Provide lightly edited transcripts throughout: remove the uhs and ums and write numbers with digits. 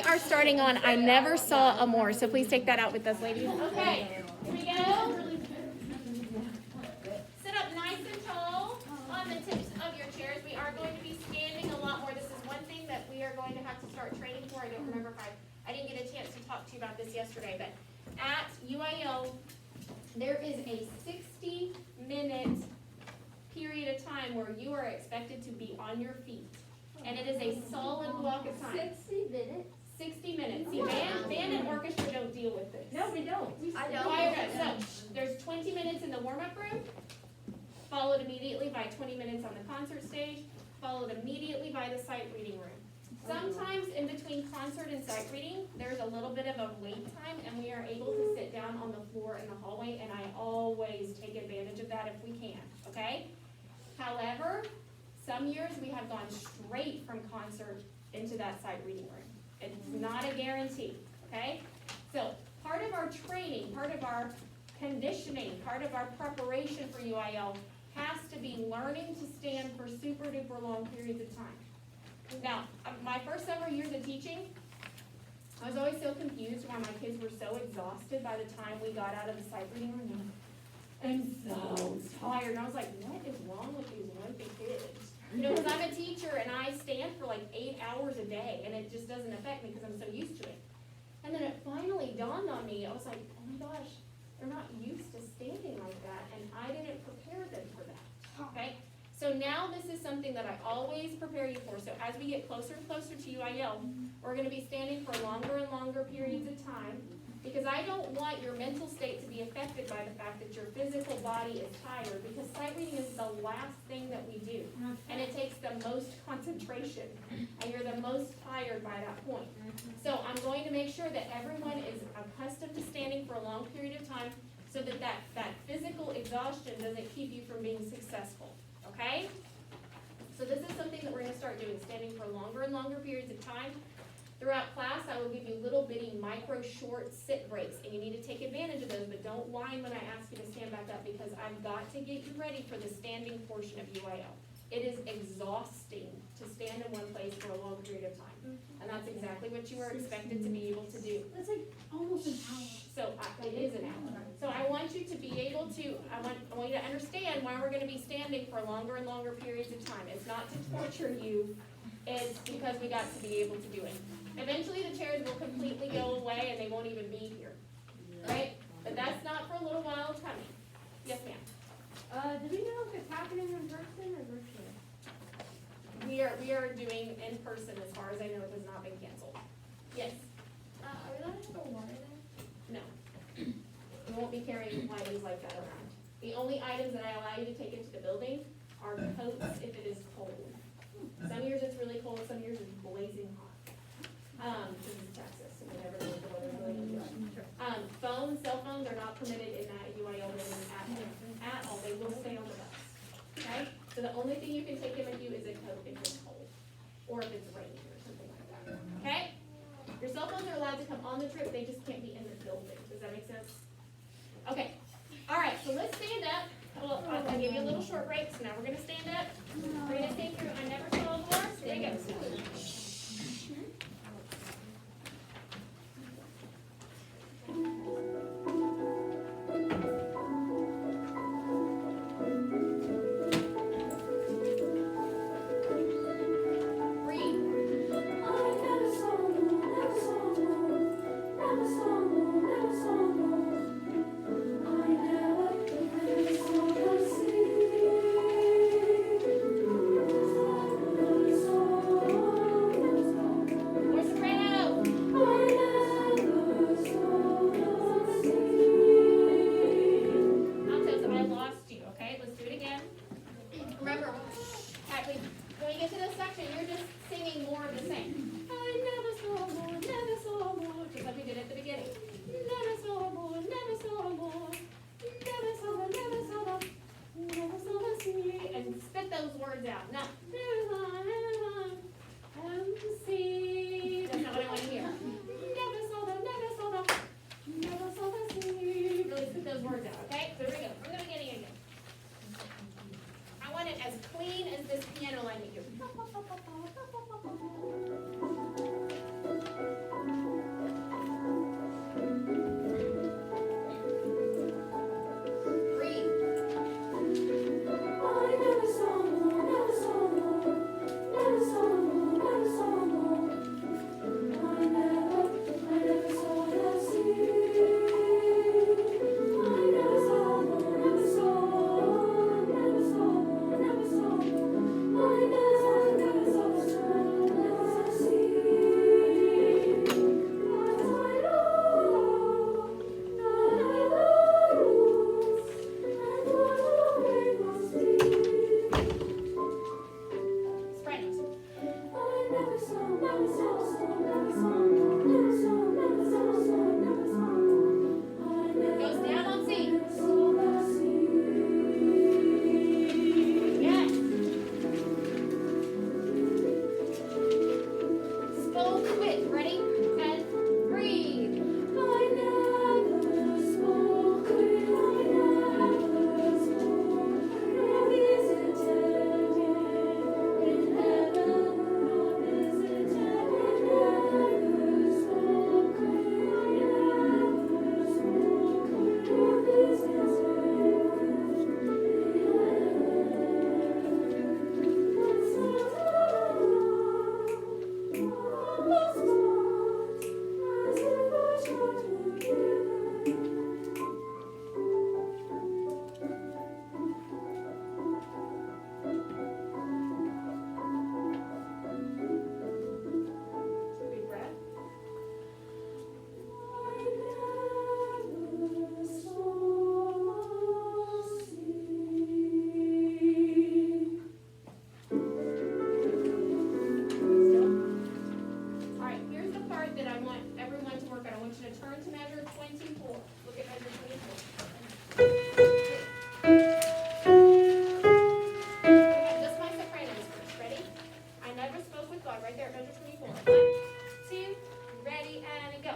are starting on I Never Saw a More. So please take that out with us, ladies. Okay, here we go. Sit up nice and tall on the tips of your chairs. We are going to be standing a lot more. This is one thing that we are going to have to start training for. I don't remember if I didn't get a chance to talk to you about this yesterday, but at UIL, there is a 60-minute period of time where you are expected to be on your feet. And it is a solid block of time. 60 minutes? 60 minutes. See, band and orchestra don't deal with this. No, we don't. I don't. Choir does. So, there's 20 minutes in the warm-up room, followed immediately by 20 minutes on the concert stage, followed immediately by the sight reading room. Sometimes in between concert and sight reading, there's a little bit of a wait time, and we are able to sit down on the floor in the hallway, and I always take advantage of that if we can, okay? However, some years we have gone straight from concert into that sight reading room. It's not a guarantee, okay? So part of our training, part of our conditioning, part of our preparation for UIL has to be learning to stand for super duper long periods of time. Now, my first several years of teaching, I was always so confused why my kids were so exhausted by the time we got out of the sight reading room. I'm so tired. And I was like, what is wrong with these wimpy kids? You know, because I'm a teacher and I stand for like 8 hours a day and it just doesn't affect me because I'm so used to it. And then it finally dawned on me, I was like, oh my gosh, they're not used to standing like that and I didn't prepare them for that, okay? So now this is something that I always prepare you for. So as we get closer and closer to UIL, we're gonna be standing for longer and longer periods of time because I don't want your mental state to be affected by the fact that your physical body is tired because sight reading is the last thing that we do. And it takes the most concentration and you're the most tired by that point. So I'm going to make sure that everyone is accustomed to standing for a long period of time so that that physical exhaustion doesn't keep you from being successful. Okay? So this is something that we're going to start doing, standing for longer and longer periods of time. Throughout class, I will give you little bitty micro short sit breaks, and you need to take advantage of those, but don't whine when I ask you to stand back up because I've got to get you ready for the standing portion of UIL. It is exhausting to stand in one place for a long period of time, and that's exactly what you are expected to be able to do. That's like almost an hour. So it is an hour. So I want you to be able to, I want you to understand why we're going to be standing for longer and longer periods of time. It's not to torture you, it's because we got to be able to do it. Eventually the chairs will completely go away and they won't even be here, right? But that's not for a little while coming. Yes, ma'am. Do we know if it's happening in person or virtually? We are doing in person as far as I know. It has not been canceled. Yes. Are we allowed to go water there? No. We won't be carrying items like that around. The only items that I allow you to take into the building are coats if it is cold. Some years it's really cold, some years it's blazing hot. This is Texas, so we never know what the weather's really gonna be. Phones, cell phones are not permitted in that UIL building at all. They will stay on the bus. Okay? So the only thing you can take in with you is a coat if it's cold, or if it's raining or something like that. Okay? Your cell phones are allowed to come on the trip, they just can't be in the building. Does that make sense? Okay. All right, so let's stand up. Well, I'll give you a little short break, so now we're gonna stand up. We're gonna stand through I Never Saw a More. Here we go. want you to turn to measure 24. Look at measure 24. Okay, just my sopranos first. Ready? I never spoke with God. Right there, measure 24. 1, 2, ready, and go.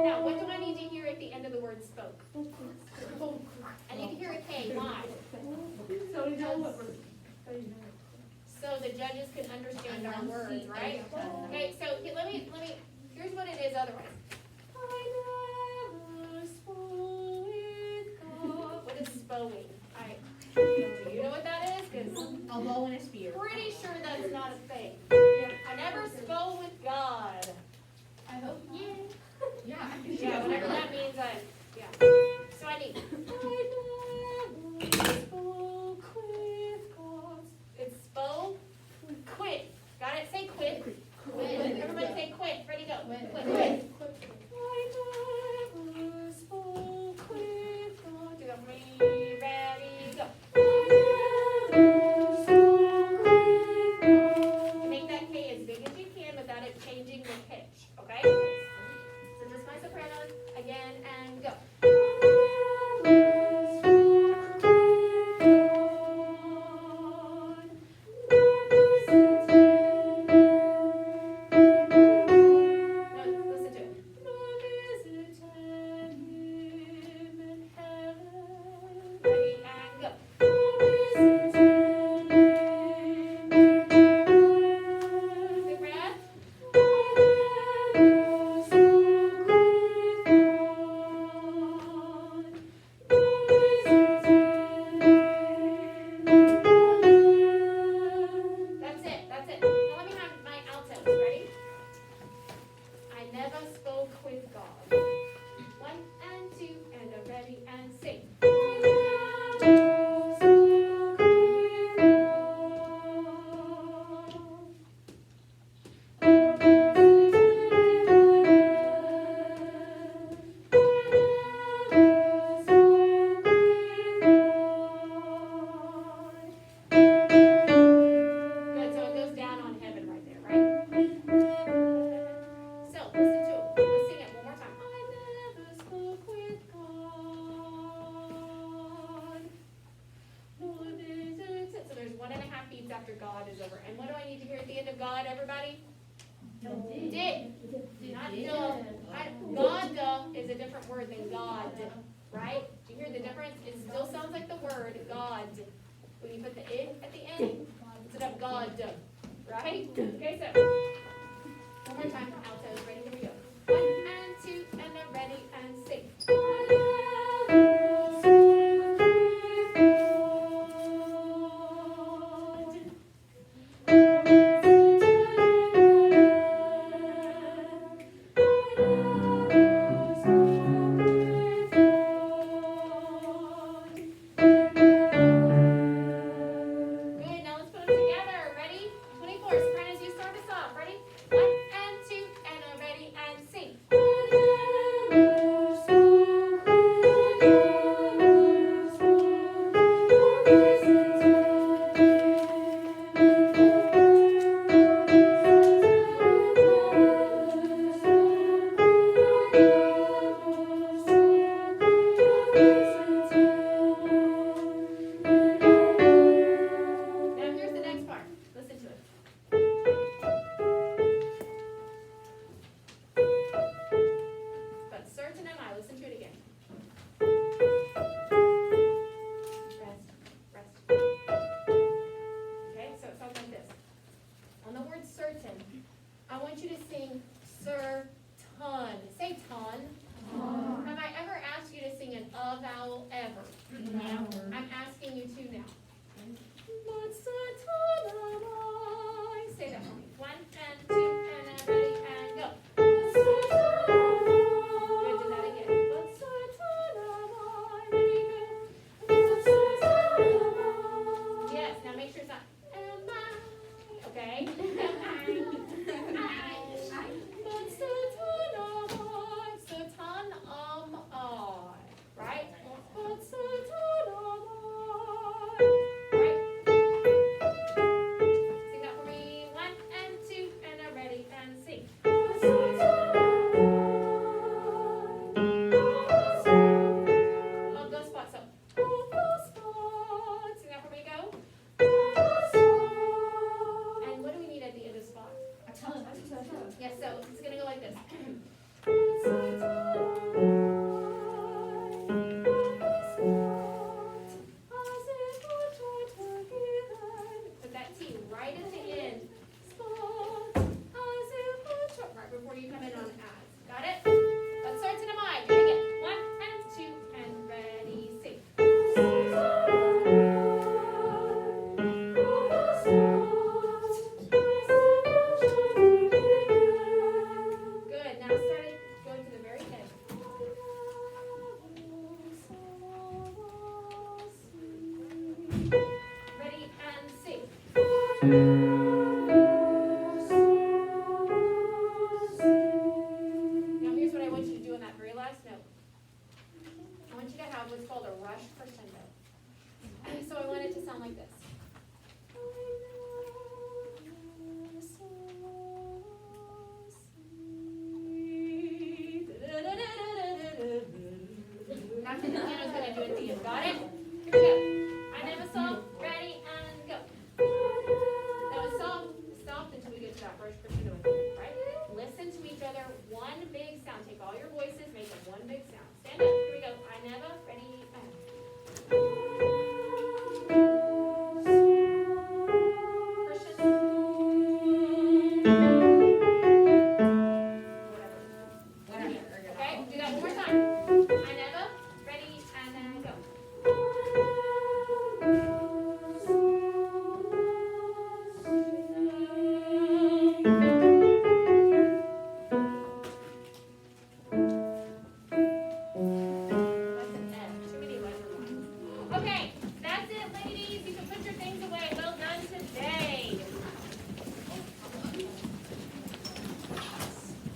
Now, what do I need to hear at the end of the word spoke? I need to hear a K. Why? So the judges can understand our words, right? Okay, so let me, here's what it is otherwise. I never spoke with God. What is spowing? Do you know what that is? 'Cause A bow and a spear. pretty sure that's not a thing. I never spoke with God. I hope not. Yeah. Yeah, whatever that means, yeah. So I need, I never spoke with God. It's spoke, quit. Got it? Say quit. Quit. Everybody say quit. Ready, go. Quit. Quit. I never spoke with God. Do that for me. Ready, go. Make that K as big as you can without it changing the pitch, okay? So just my sopranos again and go. Now, listen to it. Ready and go. Big breath. That's it, that's it. Now let me have my altos, ready? I never spoke with God. 1 and 2 and a ready and sing. Good, so it goes down on heaven right there, right? So, listen to it. Let's sing it one more time. I never spoke with God. Lord, is it? So there's 1.5 beats after God is over. And what do I need to hear at the end of God, everybody? Did. Not duh. God is a different word than God, right? Do you hear the difference? It still sounds like the word God. When you put the id at the end, instead of God, right? Okay, so one more time, altos, ready, here we go. 1 and 2 and a ready and sing. Good, now let's put them together. Ready? 24. Sopranos, you start us off. Ready? 1 and 2 and a ready and sing. Now here's the next part. Listen to it. But certain am I. Listen to it again. Rest, rest. Okay, so it sounds like this. On the word certain, I want you to sing certain. Say ton. Have I ever asked you to sing an vowel ever? I'm asking you to now. But certain am I. Say that for me. 1 and 2 and a ready and go. Good, do that again. But certain am I. Ready, go. But certain am I. Yes, now make sure it's not am I. Okay? Am I. But certain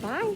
Bye.